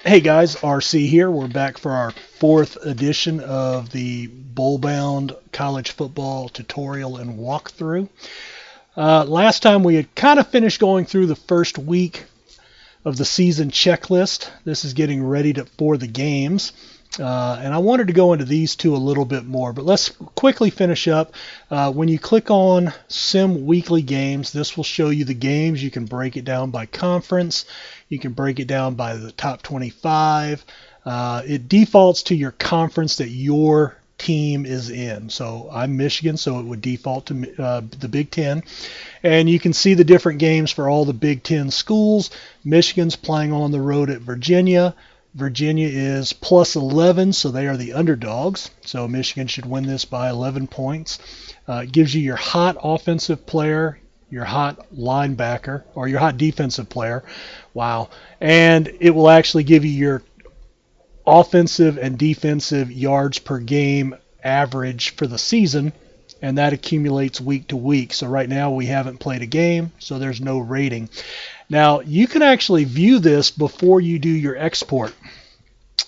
Hey guys, RC here. We're back for our fourth edition of the Bowl-Bound College Football Tutorial and Walkthrough. Last time we had kind of finished going through the first week of the season checklist. This is getting ready for the games. And I wanted to go into these two a little bit more, but let's quickly finish up. When you click on Sim Weekly Games, this will show you the games. You can break it down by conference. You can break it down by the top 25. It defaults to your conference that your team is in. So I'm Michigan, so it would default to the Big Ten. And you can see the different games for all the Big Ten schools. Michigan's playing on the road at Virginia. Virginia is plus 11, so they are the underdogs. So Michigan should win this by 11 points. It gives you your hot offensive player, your hot linebacker, or your hot defensive player. Wow. And it will actually give you your offensive and defensive yards per game average for the season, and that accumulates week to week. So right now we haven't played a game, so there's no rating. Now, you can actually view this before you do your export.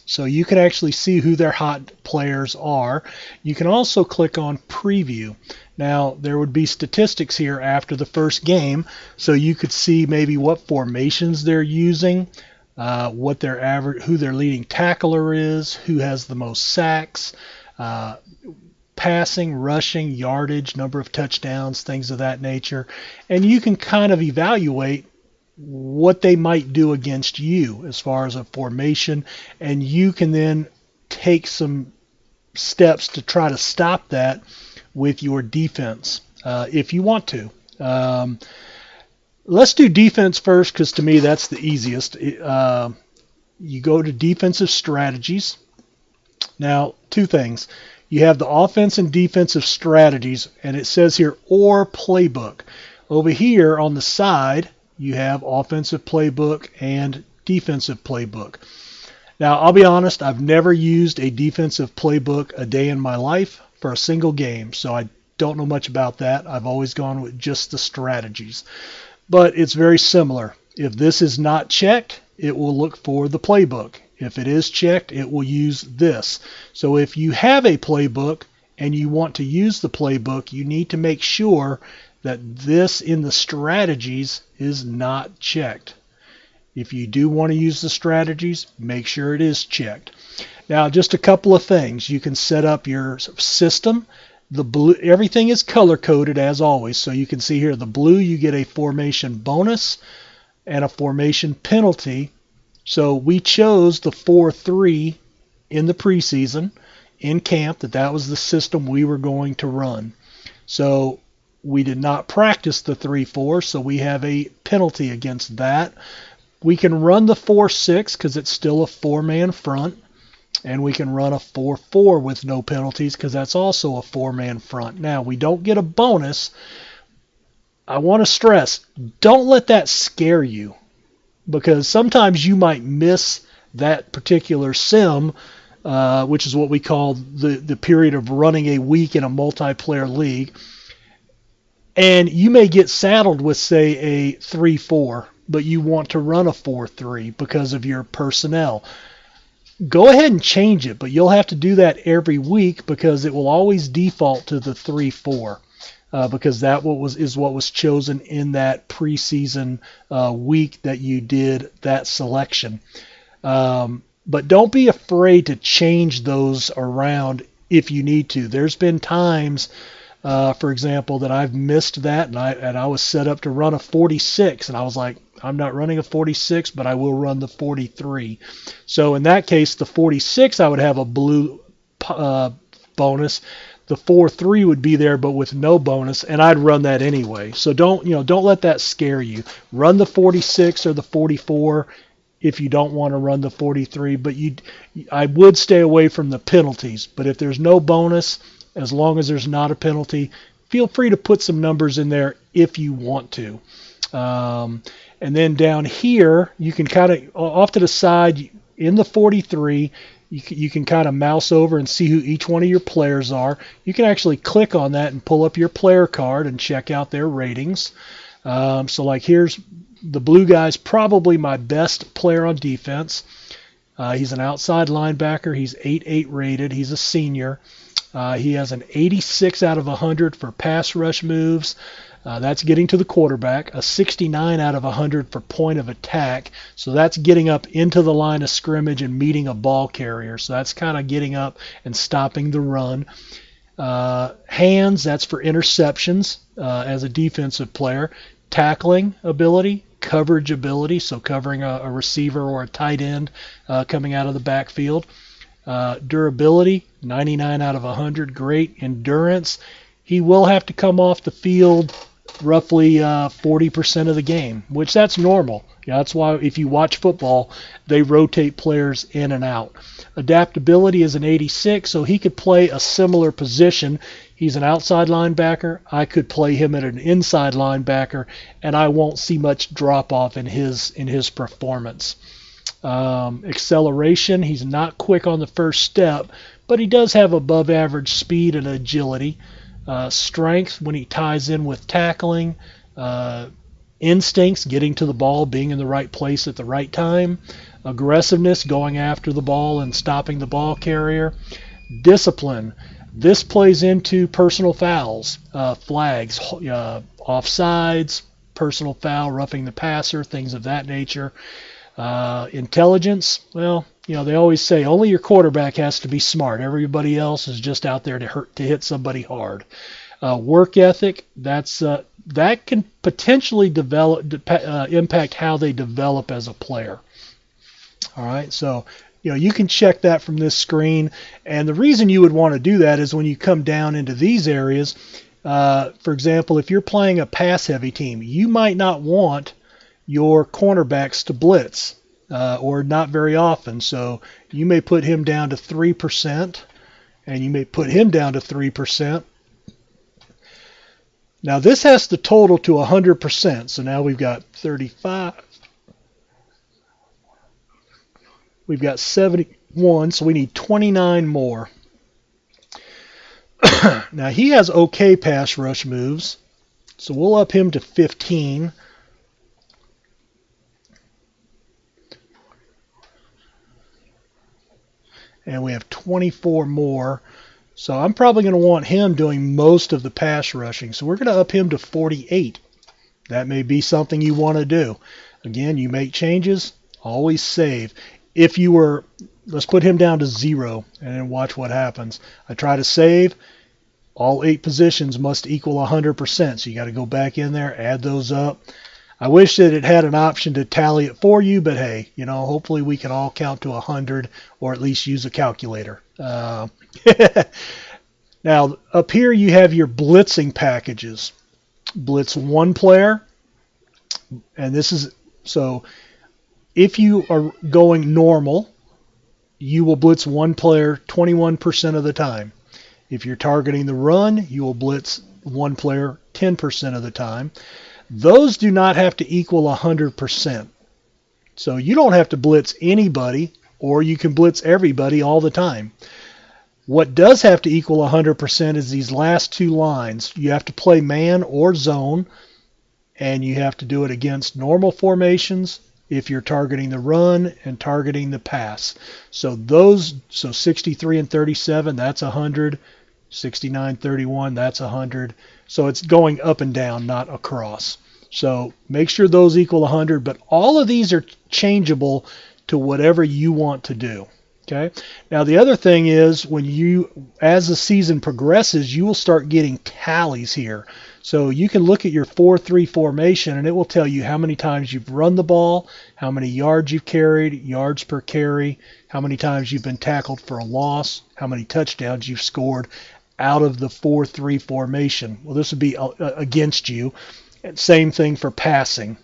So you can actually see who their hot players are. You can also click on Preview. Now, there would be statistics here after the first game, so you could see maybe what formations they're using, what their average, who their leading tackler is, who has the most sacks, passing, rushing, yardage, number of touchdowns, things of that nature. And you can kind of evaluate what they might do against you as far as a formation, and you can then take some steps to try to stop that with your defense if you want to. Let's do defense first, because to me that's the easiest. You go to defensive strategies. Now, two things. You have the offense and defensive strategies, and it says here, or playbook. Over here on the side, you have offensive playbook and defensive playbook. Now, I'll be honest, I've never used a defensive playbook a day in my life for a single game, so I don't know much about that. I've always gone with just the strategies. But it's very similar. If this is not checked, it will look for the playbook. If it is checked, it will use this. So if you have a playbook and you want to use the playbook, you need to make sure that this in the strategies is not checked. If you do want to use the strategies, make sure it is checked. Now, just a couple of things. You can set up your system. The blue, everything is color coded as always. So you can see here the blue, you get a formation bonus and a formation penalty. So we chose the 4-3 in the preseason in camp, that was the system we were going to run. So we did not practice the 3-4, so we have a penalty against that. We can run the 4-6 because it's still a four-man front, and we can run a 4-4 with no penalties because that's also a four-man front. Now, we don't get a bonus. I want to stress, don't let that scare you, because sometimes you might miss that particular sim, which is what we call the period of running a week in a multiplayer league. And you may get saddled with, say, a 3-4, but you want to run a 4-3 because of your personnel. Go ahead and change it, but you'll have to do that every week because it will always default to the 3-4 because that is what was chosen in that preseason week that you did that selection. But don't be afraid to change those around if you need to. There's been times, for example, that I've missed that, and I was set up to run a 46, and I was like, I'm not running a 46, but I will run the 43. So in that case, the 46, I would have a blue bonus. The 4-3 would be there, but with no bonus, and I'd run that anyway. So don't let that scare you. Run the 46 or the 44 if you don't want to run the 43, but I would stay away from the penalties. But if there's no bonus, as long as there's not a penalty, feel free to put some numbers in there if you want to. And then down here, you can kind of, off to the side, in the 43, you can kind of mouse over and see who each one of your players are. You can actually click on that and pull up your player card and check out their ratings. So like here's the blue guy's probably my best player on defense. He's an outside linebacker. He's 8.8 rated. He's a senior. He has an 86 out of 100 for pass rush moves. That's getting to the quarterback. A 69 out of 100 for point of attack. So that's getting up into the line of scrimmage and meeting a ball carrier. So that's kind of getting up and stopping the run. Hands, that's for interceptions as a defensive player. Tackling ability, coverage ability, so covering a receiver or a tight end coming out of the backfield. Durability, 99 out of 100, great. Endurance, he will have to come off the field roughly 40% of the game, which that's normal. Yeah, that's why if you watch football, they rotate players in and out. Adaptability is an 86, so he could play a similar position. He's an outside linebacker. I could play him at an inside linebacker, and I won't see much drop-off in his performance. Acceleration, he's not quick on the first step, but he does have above average speed and agility. Strength, when he ties in with tackling. Instincts, getting to the ball, being in the right place at the right time. Aggressiveness, going after the ball and stopping the ball carrier. Discipline, this plays into personal fouls, flags, offsides, personal foul, roughing the passer, things of that nature. Intelligence, well, they always say only your quarterback has to be smart. Everybody else is just out there to hit somebody hard. Work ethic, that can potentially impact how they develop as a player. All right, so you can check that from this screen, and the reason you would want to do that is when you come down into these areas. For example, if you're playing a pass-heavy team, you might not want your cornerbacks to blitz, or not very often. So you may put him down to 3%, and you may put him down to 3%. Now this has to total to 100%. So now we've got 35. We've got 71, so we need 29 more. Now he has okay pass rush moves, so we'll up him to 15. And we have 24 more. So I'm probably going to want him doing most of the pass rushing. So we're going to up him to 48. That may be something you want to do. Again, you make changes, always save. If you were, let's put him down to 0 and then watch what happens. I try to save. All 8 positions must equal 100%. So you got to go back in there, add those up. I wish that it had an option to tally it for you, but hey, hopefully we can all count to 100 or at least use a calculator. Now, up here you have your blitzing packages. Blitz one player, and this is, so if you are going normal, you will blitz one player 21% of the time. If you're targeting the run, you will blitz one player 10% of the time. Those do not have to equal 100%. So you don't have to blitz anybody, or you can blitz everybody all the time. What does have to equal 100% is these last 2 lines. You have to play man or zone, and you have to do it against normal formations if you're targeting the run and targeting the pass. So 63 and 37, that's 100. 69, 31, that's 100. So it's going up and down, not across. So make sure those equal 100, but all of these are changeable to whatever you want to do. Okay. Now the other thing is as the season progresses, you will start getting tallies here. So you can look at your 4-3 formation and it will tell you how many times you've run the ball, how many yards you've carried, yards per carry, how many times you've been tackled for a loss, how many touchdowns you've scored out of the 4-3 formation. Well, this would be against you. Same thing for passing.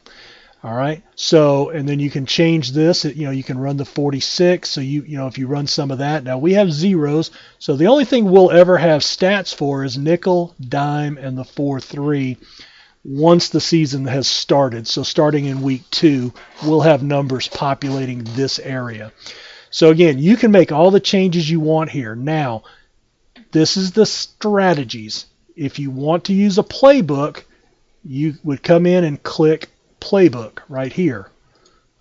All right. So, and then you can change this. You can run the 46. So if you run some of that. Now we have zeros. So the only thing we'll ever have stats for is nickel, dime, and the 4-3 once the season has started. So starting in week 2, we'll have numbers populating this area. So again, you can make all the changes you want here. Now, this is the strategies. If you want to use a playbook, you would come in and click playbook right here.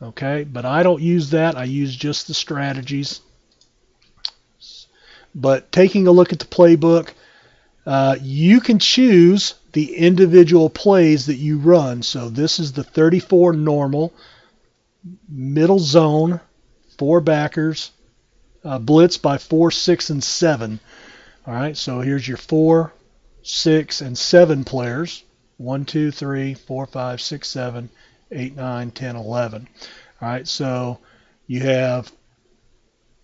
Okay, but I don't use that. I use just the strategies. But taking a look at the playbook, you can choose the individual plays that you run. So this is the 34 normal, middle zone, 4 backers, blitz by 4, 6, and 7. All right, so here's your 4, 6, and 7 players. 1, 2, 3, 4, 5, 6, 7, 8, 9, 10, 11. All right, so you have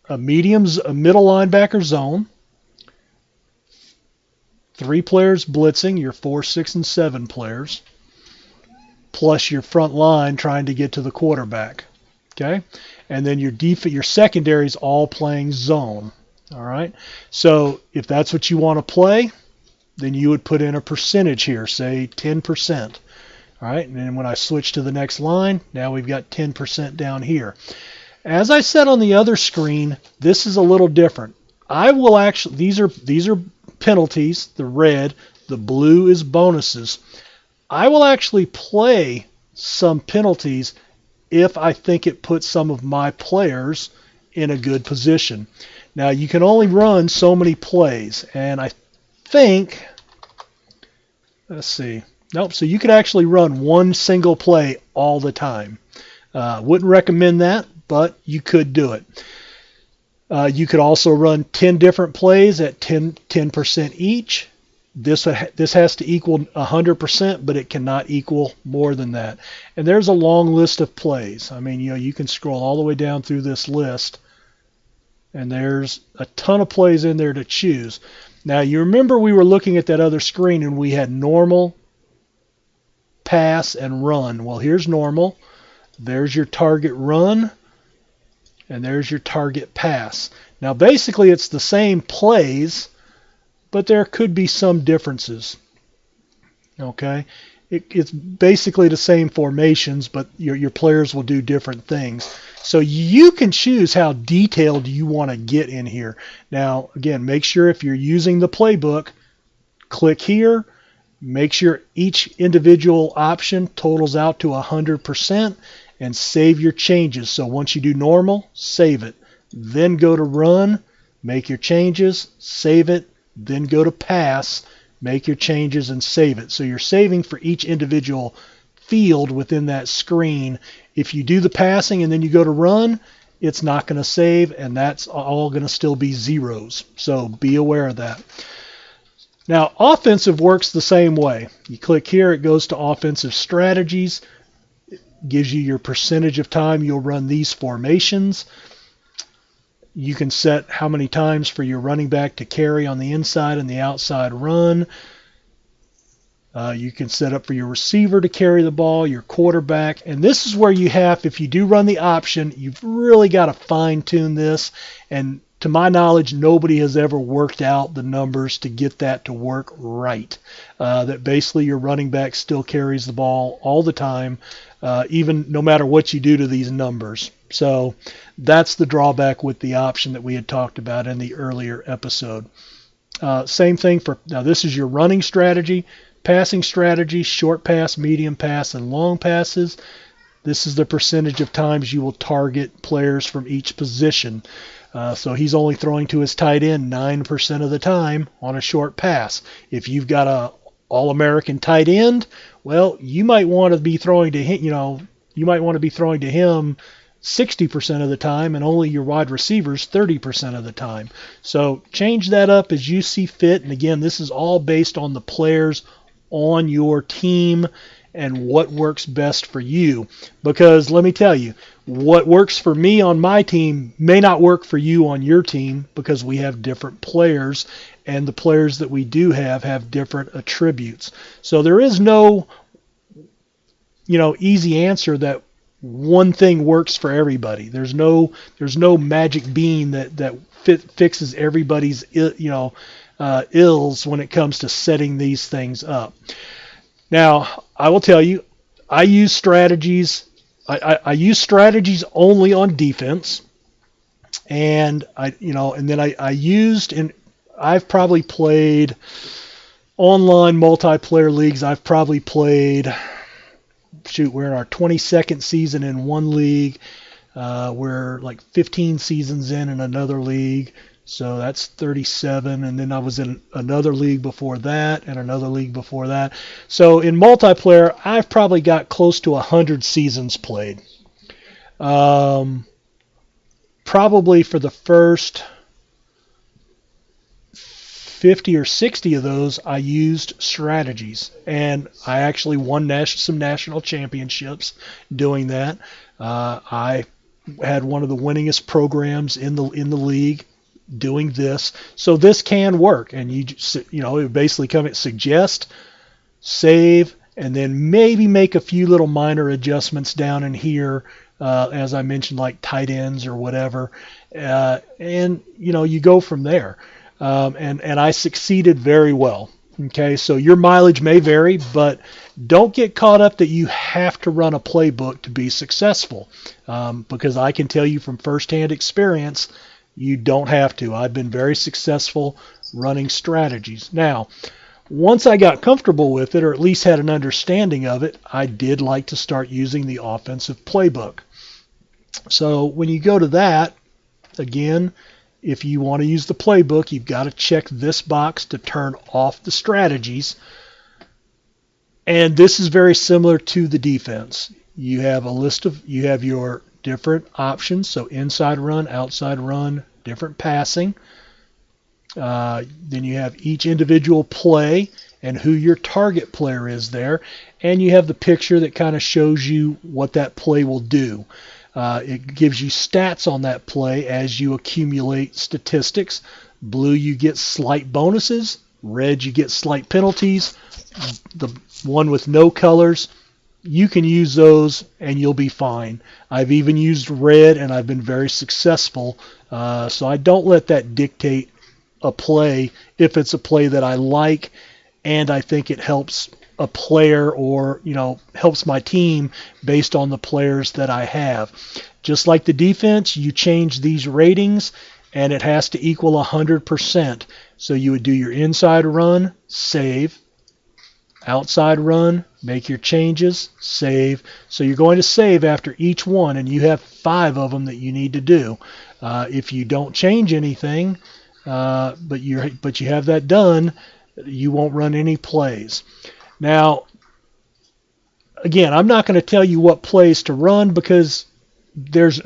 a middle linebacker zone, 3 players blitzing, your 4, 6, and 7 players, plus your front line trying to get to the quarterback. Okay, and then your secondary is all playing zone. All right, so if that's what you want to play, then you would put in a percentage here, say 10%. All right, and then when I switch to the next line, now we've got 10% down here. As I said on the other screen, this is a little different. I will actually, these are penalties, the red, the blue is bonuses. I will actually play some penalties if I think it puts some of my players in a good position. Now, you can only run so many plays, and I think, let's see, nope, so you could actually run one single play all the time. Wouldn't recommend that, but you could do it. You could also run 10 different plays at 10% each. This has to equal 100%, but it cannot equal more than that. And there's a long list of plays. I mean, you can scroll all the way down through this list, and there's a ton of plays in there to choose. Now, you remember we were looking at that other screen, and we had normal, pass, and run. Well, here's normal. There's your target run, and there's your target pass. Now, basically, it's the same plays, but there could be some differences. Okay, it's basically the same formations, but your players will do different things. So you can choose how detailed you want to get in here. Now, again, make sure if you're using the playbook, click here. Make sure each individual option totals out to 100%, and save your changes. So once you do normal, save it. Then go to run, make your changes, save it. Then go to pass, make your changes, and save it. So you're saving for each individual field within that screen. If you do the passing and then you go to run, it's not going to save, and that's all going to still be zeros. So be aware of that. Now, offensive works the same way. You click here, it goes to offensive strategies. It gives you your percentage of time you'll run these formations. You can set how many times for your running back to carry on the inside and the outside run. You can set up for your receiver to carry the ball, your quarterback. And this is where you have, if you do run the option, you've really got to fine-tune this. And to my knowledge, nobody has ever worked out the numbers to get that to work right. That basically your running back still carries the ball all the time, even no matter what you do to these numbers. So that's the drawback with the option that we had talked about in the earlier episode. Same thing for, now this is your running strategy, passing strategy, short pass, medium pass, and long passes. This is the percentage of times you will target players from each position. So he's only throwing to his tight end 9% of the time on a short pass. If you've got a All-American tight end, well, you might want to be throwing to him, you might want to be throwing to him 60% of the time, and only your wide receivers 30% of the time. So change that up as you see fit. And again, this is all based on the players on your team and what works best for you. Because let me tell you, what works for me on my team may not work for you on your team, because we have different players, and the players that we do have different attributes. So there is no, easy answer that one thing works for everybody. There's no magic bean that fixes everybody's ills when it comes to setting these things up. Now, I will tell you, I use strategies. I use strategies only on defense, and I've probably played online multiplayer leagues. I've probably played we're in our 22nd season in one league. We're like 15 seasons in another league. So that's 37. And then I was in another league before that and another league before that. So in multiplayer, I've probably got close to 100 seasons played. Probably for the first 50 or 60 of those, I used strategies, and I actually won some national championships doing that. I had one of the winningest programs in the league doing this, so this can work. And it would basically come at suggest, save, and then maybe make a few little minor adjustments down in here, as I mentioned, like tight ends or whatever, and you go from there. And I succeeded very well. Okay, so your mileage may vary, but don't get caught up that you have to run a playbook to be successful, because I can tell you from firsthand experience, you don't have to. I've been very successful running strategies. Now, once I got comfortable with it, or at least had an understanding of it, I did like to start using the offensive playbook. So when you go to that, again, if you want to use the playbook, you've got to check this box to turn off the strategies. And this is very similar to the defense. You have you have your different options. So inside run, outside run, different passing. Then you have each individual play and who your target player is there. And you have the picture that kind of shows you what that play will do. It gives you stats on that play as you accumulate statistics. Blue, you get slight bonuses. Red, you get slight penalties. The one with no colors, you can use those and you'll be fine. I've even used red and I've been very successful. So I don't let that dictate a play if it's a play that I like and I think it helps a player or helps my team based on the players that I have. Just like the defense, you change these ratings and it has to equal 100%. So you would do your inside run, save, outside run, make your changes, save. So you're going to save after each one, and you have 5 of them that you need to do. If you don't change anything, but you have that done, you won't run any plays. Now, again, I'm not going to tell you what plays to run because there's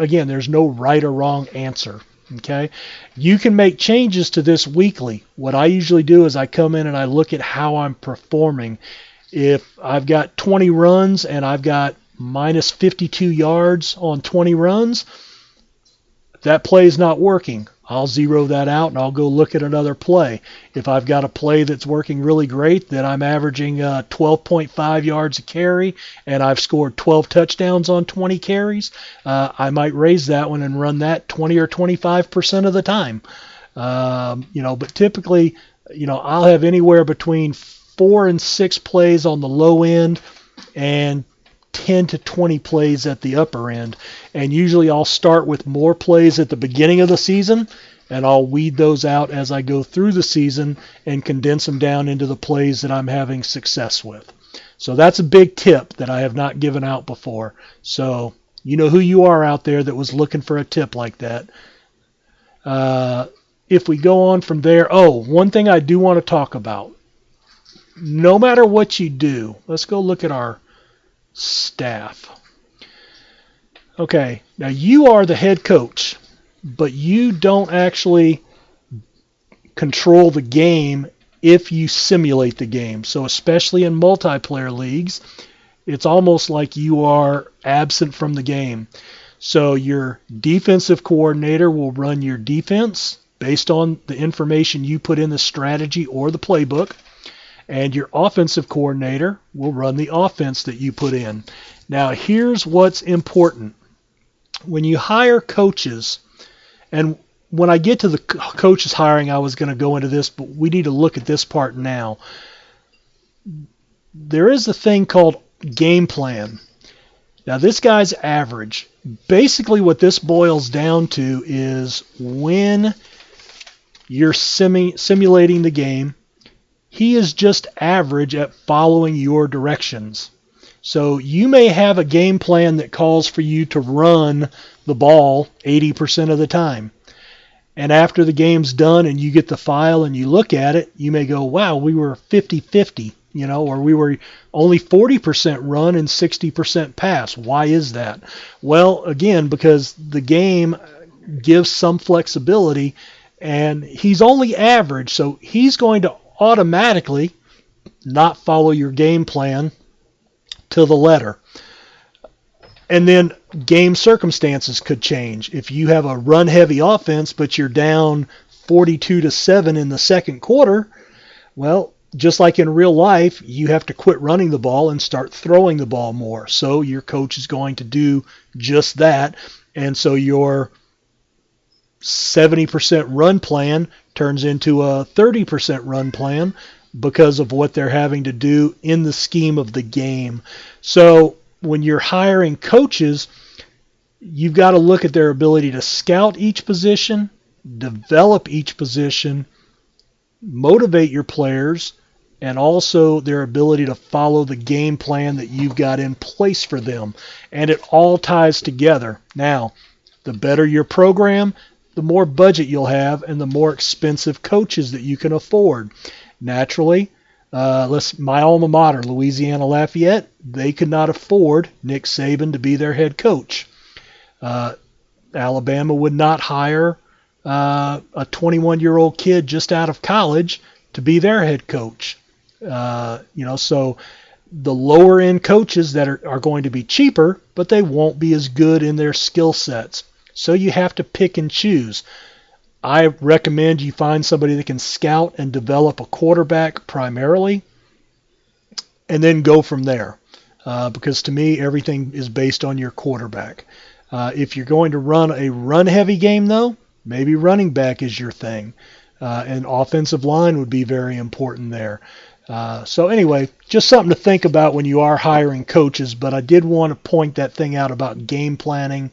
no right or wrong answer. Okay, you can make changes to this weekly. What I usually do is I come in and I look at how I'm performing. If I've got 20 runs and I've got minus 52 yards on 20 runs, if that play is not working, I'll zero that out and I'll go look at another play. If I've got a play that's working really great, that I'm averaging 12.5 yards a carry and I've scored 12 touchdowns on 20 carries, I might raise that one and run that 20 or 25% of the time. But typically, I'll have anywhere between 4 and 6 plays on the low end and 10 to 20 plays at the upper end. And usually I'll start with more plays at the beginning of the season, and I'll weed those out as I go through the season and condense them down into the plays that I'm having success with. So that's a big tip that I have not given out before. So you know who you are out there that was looking for a tip like that. If we go on from there, one thing I do want to talk about. No matter what you do, let's go look at our staff. Okay, now you are the head coach, but you don't actually control the game if you simulate the game. So especially in multiplayer leagues, it's almost like you are absent from the game. So your defensive coordinator will run your defense based on the information you put in the strategy or the playbook. And your offensive coordinator will run the offense that you put in. Now, here's what's important. When you hire coaches, and when I get to the coaches hiring, I was going to go into this, but we need to look at this part now. There is a thing called game plan. Now, this guy's average. Basically, what this boils down to is when you're simulating the game, he is just average at following your directions. So you may have a game plan that calls for you to run the ball 80% of the time. And after the game's done and you get the file and you look at it, you may go, wow, we were 50-50, or we were only 40% run and 60% pass. Why is that? Well, again, because the game gives some flexibility, and he's only average, so he's going to automatically not follow your game plan to the letter. And then game circumstances could change. If you have a run-heavy offense, but you're down 42-7 in the second quarter, well, just like in real life, you have to quit running the ball and start throwing the ball more. So your coach is going to do just that. And so your 70% run plan turns into a 30% run plan because of what they're having to do in the scheme of the game. So when you're hiring coaches, you've got to look at their ability to scout each position, develop each position, motivate your players, and also their ability to follow the game plan that you've got in place for them. And it all ties together. Now, the better your program, the more budget you'll have and the more expensive coaches that you can afford. Naturally, my alma mater, Louisiana Lafayette, they could not afford Nick Saban to be their head coach. Alabama would not hire a 21-year-old kid just out of college to be their head coach. So the lower end coaches that are going to be cheaper, but they won't be as good in their skill sets. So you have to pick and choose. I recommend you find somebody that can scout and develop a quarterback primarily, and then go from there. Because to me, everything is based on your quarterback. If you're going to run a run-heavy game, though, maybe running back is your thing. And offensive line would be very important there. So anyway, just something to think about when you are hiring coaches. But I did want to point that thing out about game planning,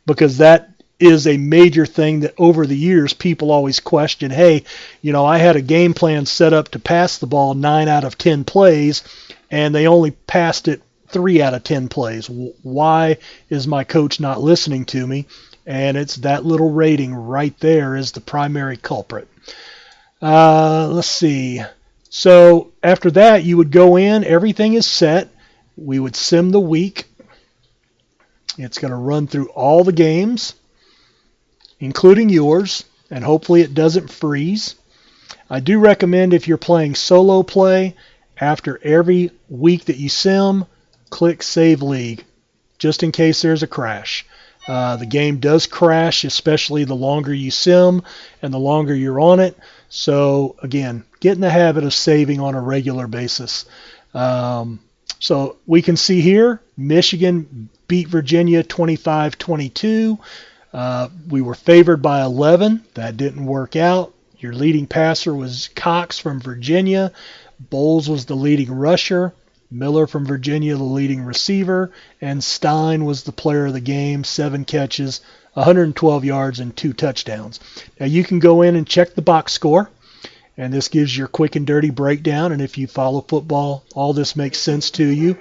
because that is a major thing that over the years people always question. Hey, I had a game plan set up to pass the ball 9 out of 10 plays, and they only passed it 3 out of 10 plays. Why is my coach not listening to me? And it's that little rating right there is the primary culprit. Let's see. So after that, you would go in, everything is set. We would sim the week. It's going to run through all the games, including yours, and hopefully it doesn't freeze. I do recommend, if you're playing solo play, after every week that you sim, click Save League, just in case there's a crash. The game does crash, especially the longer you sim and the longer you're on it. So again, get in the habit of saving on a regular basis. So we can see here, Michigan beat Virginia 25-22. We were favored by 11. That didn't work out. Your leading passer was Cox from Virginia. Bowles was the leading rusher. Miller from Virginia, the leading receiver. And Stein was the player of the game, 7 catches, 112 yards, and 2 touchdowns. Now you can go in and check the box score, and this gives your quick and dirty breakdown. And if you follow football, all this makes sense to you.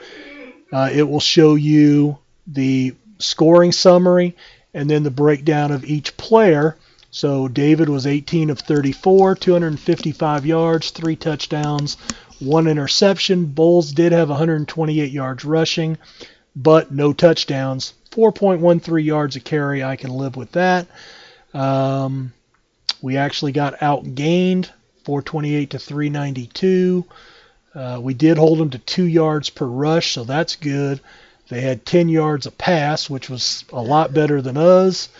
It will show you the scoring summary and then the breakdown of each player. So David was 18 of 34, 255 yards, 3 touchdowns, 1 interception. Bowles did have 128 yards rushing, but no touchdowns. 4.13 yards a carry. I can live with that. We actually got outgained, 428 to 392. We did hold them to 2 yards per rush, so that's good. They had 10 yards a pass, which was a lot better than us.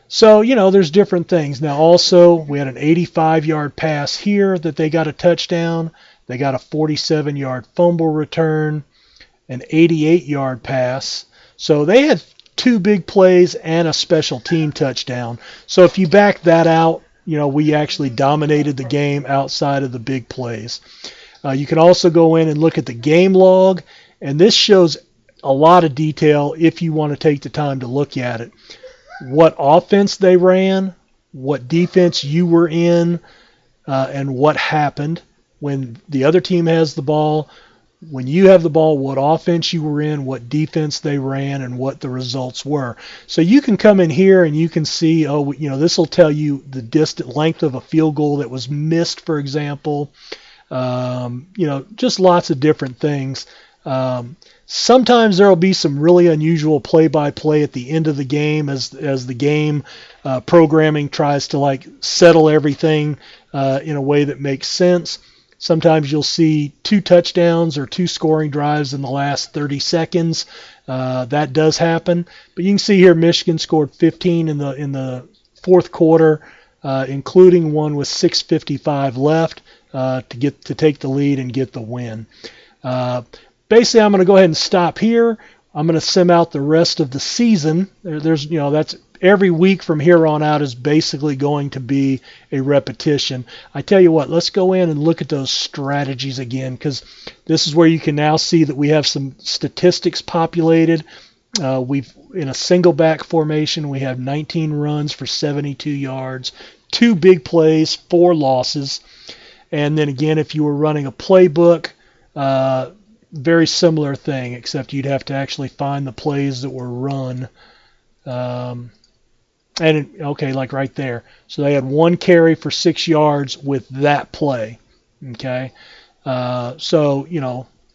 So, there's different things. Now, also, we had an 85-yard pass here that they got a touchdown. They got a 47-yard fumble return, an 88-yard pass. So they had 2 big plays and a special team touchdown. So if you back that out, we actually dominated the game outside of the big plays. You can also go in and look at the game log, and this shows a lot of detail if you want to take the time to look at it. What offense they ran, what defense you were in, and what happened when the other team has the ball, when you have the ball, what offense you were in, what defense they ran, and what the results were. So you can come in here and you can see, oh, this will tell you the distant length of a field goal that was missed, for example. Just lots of different things. Sometimes there will be some really unusual play-by-play at the end of the game as the game programming tries to settle everything in a way that makes sense. Sometimes you'll see 2 touchdowns or 2 scoring drives in the last 30 seconds. That does happen. But you can see here Michigan scored 15 in the fourth quarter, including one with 6:55 left to take the lead and get the win. Basically, I'm going to go ahead and stop here. I'm going to sim out the rest of the season. That's every week from here on out is basically going to be a repetition. I tell you what, let's go in and look at those strategies again, because this is where you can now see that we have some statistics populated. We've in a single back formation, we have 19 runs for 72 yards, 2 big plays, 4 losses. And then again, if you were running a playbook, very similar thing, except you'd have to actually find the plays that were run. Like right there. So they had 1 carry for 6 yards with that play. Okay. So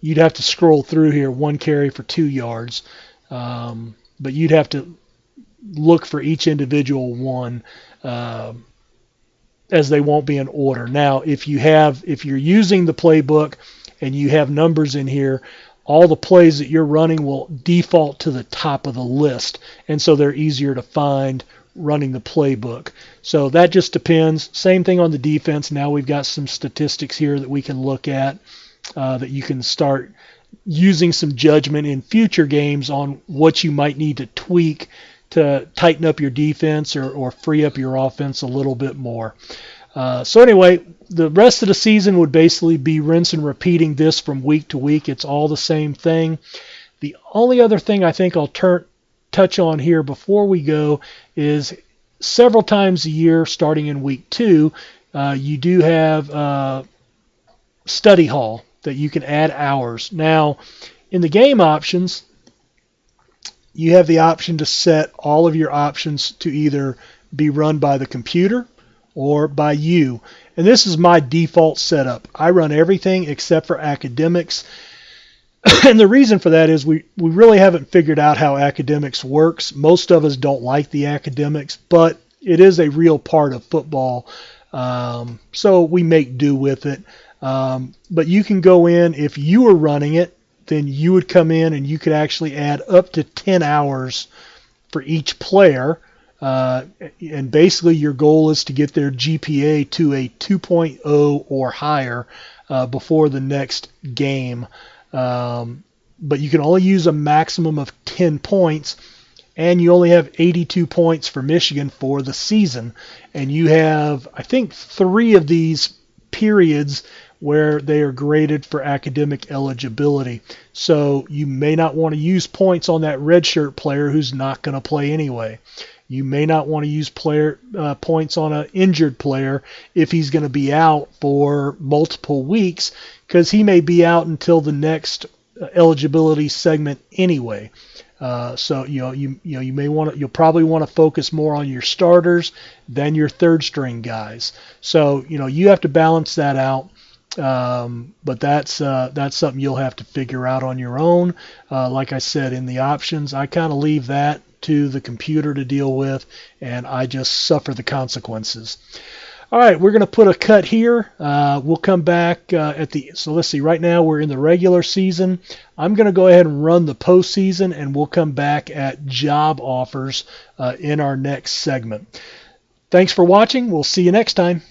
you'd have to scroll through here, 1 carry for 2 yards. But you'd have to look for each individual one, as they won't be in order. Now, if you're using the playbook and you have numbers in here, all the plays that you're running will default to the top of the list, and so they're easier to find running the playbook. So that just depends. Same thing on the defense. Now we've got some statistics here that we can look at, that you can start using some judgment in future games on what you might need to tweak to tighten up your defense or free up your offense a little bit more. So anyway, the rest of the season would basically be rinse and repeating this from week to week. It's all the same thing. The only other thing I think I'll touch on here before we go is several times a year, starting in week 2, you do have study hall that you can add hours. Now, in the game options, you have the option to set all of your options to either be run by the computer or by you. And this is my default setup. I run everything except for academics. And the reason for that is we really haven't figured out how academics works. Most of us don't like the academics, but it is a real part of football. So we make do with it. But you can go in, if you were running it, then you would come in and you could actually add up to 10 hours for each player. And basically your goal is to get their GPA to a 2.0 or higher before the next game. But you can only use a maximum of 10 points, and you only have 82 points for Michigan for the season. And you have, I think, 3 of these periods where they are graded for academic eligibility. So you may not want to use points on that redshirt player who's not going to play anyway. You may not want to use points on an injured player if he's going to be out for multiple weeks, because he may be out until the next eligibility segment anyway. So you'll probably want to focus more on your starters than your third string guys. So you have to balance that out. But that's something you'll have to figure out on your own. Like I said, in the options, I kind of leave that to the computer to deal with, and I just suffer the consequences. All right, we're going to put a cut here. We'll come back so let's see, right now we're in the regular season. I'm going to go ahead and run the postseason, and we'll come back at job offers in our next segment. Thanks for watching. We'll see you next time.